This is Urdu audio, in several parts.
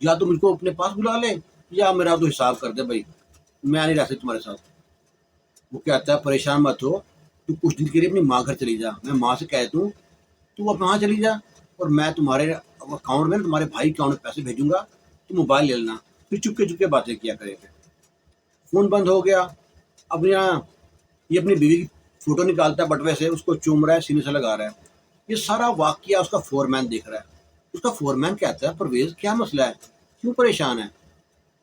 یا تو مجھ کو اپنے پاس بلا لے یا میرا تو حساب کر دے بھائی، میں نہیں رہ سکتا تمہارے ساتھ۔ وہ کہتا ہے پریشان مت ہو، تو کچھ دن کے لیے اپنی ماں گھر چلی جا، میں ماں سے کہتا ہوں تو اب وہاں چلی جا، اور میں تمہارے اکاؤنٹ میں تمہارے بھائی اکاؤنٹ میں پیسے بھیجوں گا، تو موبائل لے لینا۔ پھر چپکے چپکے باتیں کیا کرے گے۔ فون بند ہو گیا۔ اب یہاں یہ اپنی بیوی کی فوٹو نکالتا ہے بٹوے سے، اس کو چوم رہا ہے، سینے سے لگا رہا ہے۔ یہ سارا واقعہ اس کا فور مین دیکھ رہا ہے۔ اس کا فور مین کہتا ہے پرویز کیا مسئلہ ہے، کیوں پریشان ہے؟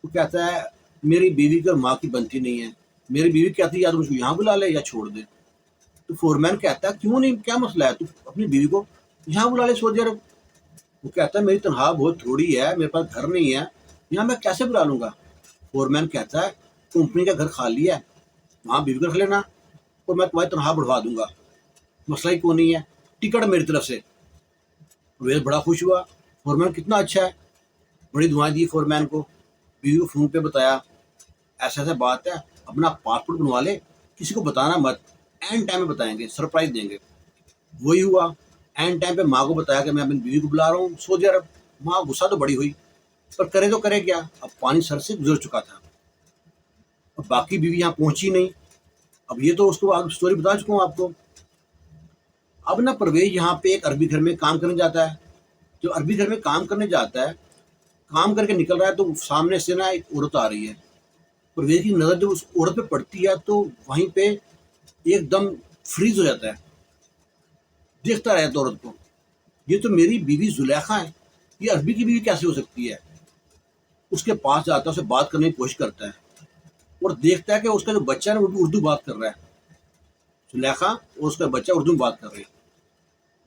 وہ کہتا ہے میری بیوی کی اور ماں کی بنتی نہیں ہے، میری بیوی کہتی ہے یا تو مجھ کو یہاں بلا لے یا چھوڑ دے۔ تو فور مین کہتا ہے کیوں نہیں، کیا مسئلہ ہے، تو اپنی بیوی کو یہاں بلا لے سعودی عرب۔ وہ کہتا ہے میری تنخواہ بہت تھوڑی ہے، میرے پاس گھر نہیں ہے، یہاں میں کیسے بلا لوں گا؟ فور مین کہتا ہے کمپنی کا گھر خالی ہے، وہاں بیوی کو رکھ لینا اور میں تمہاری تنخواہ بڑھوا دوں گا، مسئلہ ہی کون نہیں ہے، ٹکٹ میری طرف سے۔ پرویز بڑا خوش ہوا، فور مین کتنا اچھا ہے، بڑی دعائیں دی فور مین کو۔ بیوی کو فون پہ بتایا ایسا ایسا بات ہے، اپنا پاسپورٹ بنوا لے، کسی کو بتانا مت، اینڈ ٹائم میں بتائیں گے، سرپرائز دیں گے۔ وہی ہوا، اینڈ ٹائم پہ ماں کو بتایا کہ میں اپنی بیوی کو بلا رہا ہوں سعودی عرب۔ ماں غصہ تو بڑی ہوئی، پر کرے تو کرے کیا، اب پانی سر سے گزر چکا تھا، اب باقی بیوی یہاں پہنچی نہیں۔ اب یہ تو اس کو اسٹوری بتا چکا ہوں آپ کو۔ اب نا پرویز یہاں پہ ایک عربی گھر میں کام کرنے جاتا ہے۔ جو عربی گھر میں کام کرنے جاتا ہے، کام کر کے نکل رہا ہے تو سامنے سے نا ایک عورت آ رہی ہے۔ پرویز کی نظر جب اس عورت پہ پڑتی ہے تو وہیں پہ ایک دم فریز ہو جاتا ہے، دیکھتا رہتا ہے عورت کو، یہ تو میری بیوی زلیخا ہے، یہ عربی کی بیوی کیسے ہو سکتی ہے؟ اس کے پاس جاتا ہے، اسے بات کرنے کی کوشش کرتا ہے اور دیکھتا ہے کہ اس کا جو بچہ ہے نا وہ بھی اردو بات کر رہا ہے، زلیخا اور اس کا بچہ اردو میں بات کر رہے ہیں۔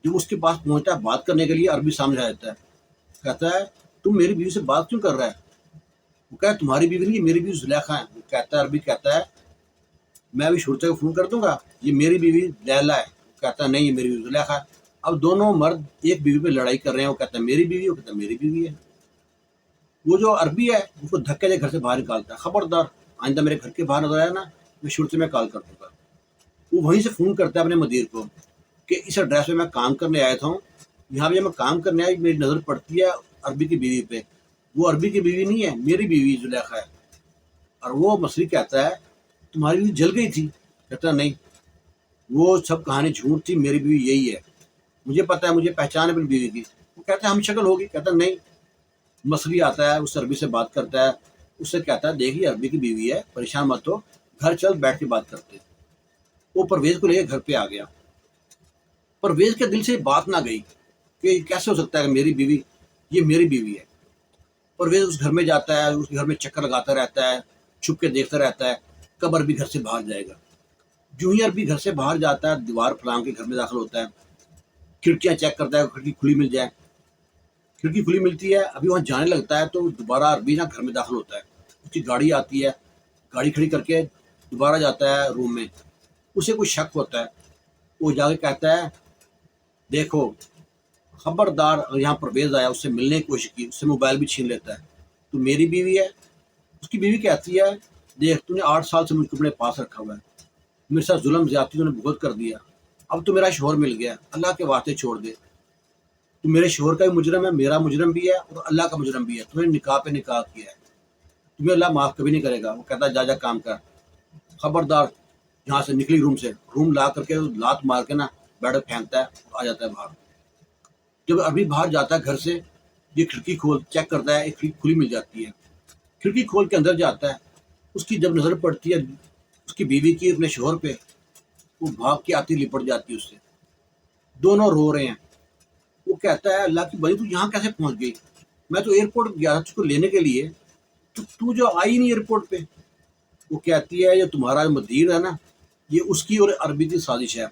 جب اس کے پاس پہنچتا ہے بات کرنے کے لیے، عربی سامنے آ جاتا ہے، کہتا ہے تم میری بیوی سے بات کیوں کر رہا ہے؟ وہ کہتا ہے تمہاری بیوی نہیں، یہ میری بیوی زلیخا ہے۔ وہ کہتا ہے عربی کہتا ہے میں ابھی شرطے کو فون کر دوں گا، یہ میری بیوی لیلا ہے۔ وہ کہتا ہے نہیں، یہ میری بیوی زلیخا ہے۔ اب دونوں مرد ایک بیوی پہ لڑائی کر رہے ہیں، وہ کہتا ہے میری بیوی، وہ کہتا ہے میری بیوی ہے۔ وہ جو عربی ہے اس کو دھکے دے گھر سے باہر نکالتا ہے، خبردار آئندہ میرے گھر کے باہر نظر آیا نا، میں شرطے میں کال کر دوں گا۔ وہ وہیں سے فون کرتا ہے اپنے مدیر کو کہ اس ایڈریس پہ میں کام کرنے آیا تھا، یہاں پہ جب میں کام کرنے آیا میری نظر پڑتی ہے عربی کی بیوی پہ، وہ عربی کی بیوی نہیں ہے، میری بیوی زلیخا ہے۔ اور وہ مصری کہتا ہے تمہاری بیوی جل گئی تھی؟ کہتا ہے نہیں، وہ سب کہانی جھوٹ تھی، میری بیوی یہی ہے، مجھے پتا ہے، مجھے پہچان ہے اپنی بیوی کی۔ وہ کہتا ہے ہم شکل ہوگی؟ کہتا ہے نہیں۔ مصری آتا ہے، اس عربی سے بات کرتا ہے، اس سے کہتا ہے دیکھیے عربی کی بیوی ہے، پریشان مت ہو، گھر چل بیٹھ کے بات کرتے۔ وہ پرویز کو لے کے گھر پہ آ گیا۔ پرویز کے دل سے یہ بات نہ گئی کہ یہ کیسے ہو سکتا ہے کہ میری بیوی، یہ میری بیوی ہے۔ پرویز اس گھر میں جاتا ہے، اس گھر میں چکر لگاتا رہتا ہے، چھپ کے دیکھتا رہتا ہے کب عربی گھر سے باہر جائے گا۔ جو ہی عربی گھر سے باہر جاتا ہے، دیوار پھلانگ کے گھر میں داخل ہوتا ہے، کھڑکیاں چیک کرتا ہے، کھڑکی کھلی مل جائے، کھڑکی کھلی ملتی ہے، ابھی وہاں جانے لگتا ہے تو دوبارہ عربی نا گھر میں داخل ہوتا ہے۔ اس کی گاڑی آتی ہے، گاڑی کھڑی کر کے دوبارہ جاتا ہے روم میں، اسے کوئی شک ہوتا ہے، وہ جا کے کہتا ہے دیکھو خبردار، اگر یہاں پرویز آیا، اس سے ملنے کی کوشش کی، اس سے موبائل بھی چھین لیتا ہے، تو میری بیوی ہے۔ اس کی بیوی کہتی ہے دیکھ تو نے 8 سال سے مجھ کو اپنے پاس رکھا ہوا ہے، میرے ساتھ ظلم زیادتی تو نے بہت کر دیا، اب تو میرا شوہر مل گیا، اللہ کے واسطے چھوڑ دے، تو میرے شوہر کا بھی مجرم ہے، میرا مجرم بھی ہے اور اللہ کا مجرم بھی ہے، تمہیں نکاح پہ نکاح کیا ہے، تمہیں اللہ معاف کبھی نہیں کرے گا۔ وہ کہتا ہے جا جا کام کر، خبردار۔ یہاں سے نکلی روم سے، روم لا کر کے لات مار کے نا بیڈ پہ پھینکتا ہے، آ جاتا ہے باہر۔ جب ابھی باہر جاتا ہے گھر سے، یہ کھڑکی کھول چیک کرتا ہے، ایک کھڑکی کھلی مل جاتی ہے، کھڑکی کھول کے اندر جاتا ہے، اس کی جب نظر پڑتی ہے اس کی بیوی کی اپنے شوہر پہ، وہ بھاگ کے آتی لپٹ جاتی ہے اس سے، دونوں رو رہے ہیں۔ وہ کہتا ہے اللہ کی بنی تو یہاں کیسے پہنچ گئی؟ میں تو ایئرپورٹ گیا تھا اس کو لینے کے لیے، تو جو آئی نہیں ایئرپورٹ پہ۔ وہ کہتی ہے یہ تمہارا مدیر ہے نا، یہ اس کی اور عربی کی سازش ہے،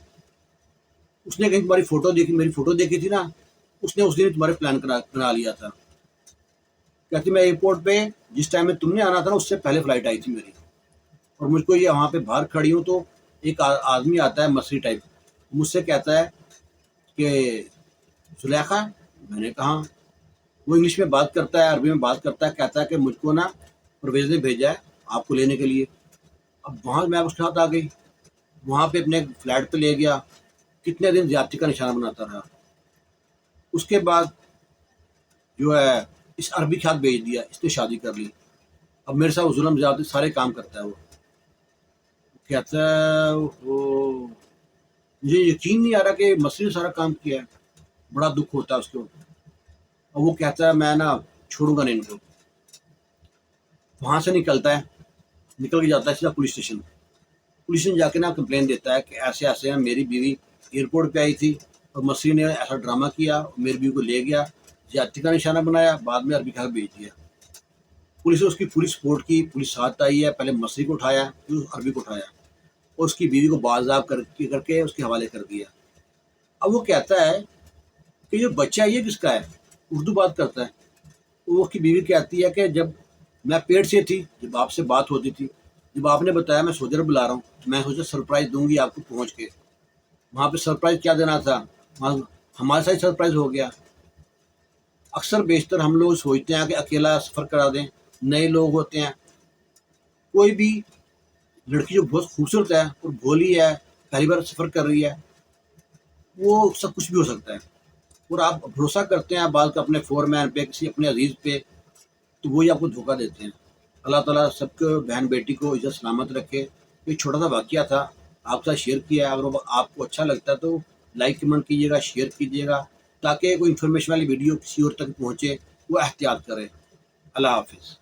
اس نے کہیں تمہاری فوٹو دیکھی، میری فوٹو دیکھی تھی نا، اس نے اس دن تمہارے پلان بنا لیا تھا۔ کہتی میں ایئرپورٹ پہ جس ٹائم میں تم نے آنا تھا نا، اس سے پہلے فلائٹ آئی تھی میری، اور مجھ کو یہ وہاں پہ باہر کھڑی ہوں تو ایک آدمی آتا ہے مصری ٹائپ، مجھ سے کہتا ہے کہ زلیخا، میں نے کہا، وہ انگلش میں بات کرتا ہے، عربی میں بات کرتا ہے، کہتا ہے کہ مجھ کو نا پرویز نے بھیجا ہے آپ کو لینے کے لیے۔ اب وہاں میں اس کے ساتھ آ گئی، وہاں پہ اپنے فلیٹ پہ لے گیا، کتنے دن زیادتی کا نشانہ بناتا رہا۔ اس کے بعد جو ہے اس عربی خط بھیج دیا، اس نے شادی کر لی، اب میرے ساتھ ظلم زیادتی سارے کام کرتا ہے وہ کہتا ہے وہ مجھے یقین نہیں آ رہا کہ مصری نے سارا کام کیا ہے، بڑا دکھ ہوتا ہے اس کو، اور وہ کہتا ہے میں نا چھوڑوں گا نہیں ان کو. وہاں سے نکلتا ہے، نکل کے جاتا ہے سیدھا پولیس اسٹیشن. پولیس اسٹیشن جا کے نا کمپلین دیتا ہے کہ ایسے ایسے ہیں، میری بیوی ایئرپورٹ پہ آئی تھی اور مصری نے ایسا ڈرامہ کیا، میری بیوی کو لے گیا، زیادتی کا نشانہ بنایا، بعد میں عربی خط بھیج دیا. پولیس نے اس کی پوری سپورٹ کی، پولیس ساتھ آئی ہے، پہلے مصری کو اٹھایا پھر عربی کو اٹھایا اور اس کی بیوی کو بازداب کر کے اس کے حوالے کر دیا. اب وہ کہتا ہے کہ یہ بچہ یہ کس کا ہے، اردو بات کرتا ہے. وہ اس کی بیوی کہتی ہے کہ جب میں پیٹ سے تھی، جب آپ سے بات ہوتی تھی، جب آپ نے بتایا میں سوجر بلا رہا ہوں، تو میں سوچا سرپرائز دوں گی آپ کو پہنچ کے. وہاں پہ سرپرائز کیا دینا تھا، وہاں ہمارے ساتھ سرپرائز ہو گیا. اکثر بیشتر ہم لوگ سوچتے ہیں کہ اکیلا سفر کرا دیں، نئے لوگ ہوتے ہیں، کوئی بھی لڑکی جو بہت خوبصورت ہے اور بھولی ہے، پہلی بار سفر کر رہی ہے، وہ سب کچھ بھی ہو سکتا ہے. اور آپ بھروسہ کرتے ہیں بعض کا اپنے فور مین پہ، کسی اپنے عزیز پہ، تو وہی آپ کو دھوکہ دیتے ہیں. اللہ تعالیٰ سب کو بہن بیٹی کو عزت سلامت رکھے. یہ چھوٹا سا واقعہ تھا، آپ کے ساتھ شیئر کیا ہے. اگر وہ آپ کو اچھا لگتا ہے تو لائک کمنٹ کیجیے گا، شیئر کیجیے گا، تاکہ کوئی انفارمیشن والی ویڈیو کسی اور تک پہنچے، وہ احتیاط کرے. اللہ حافظ.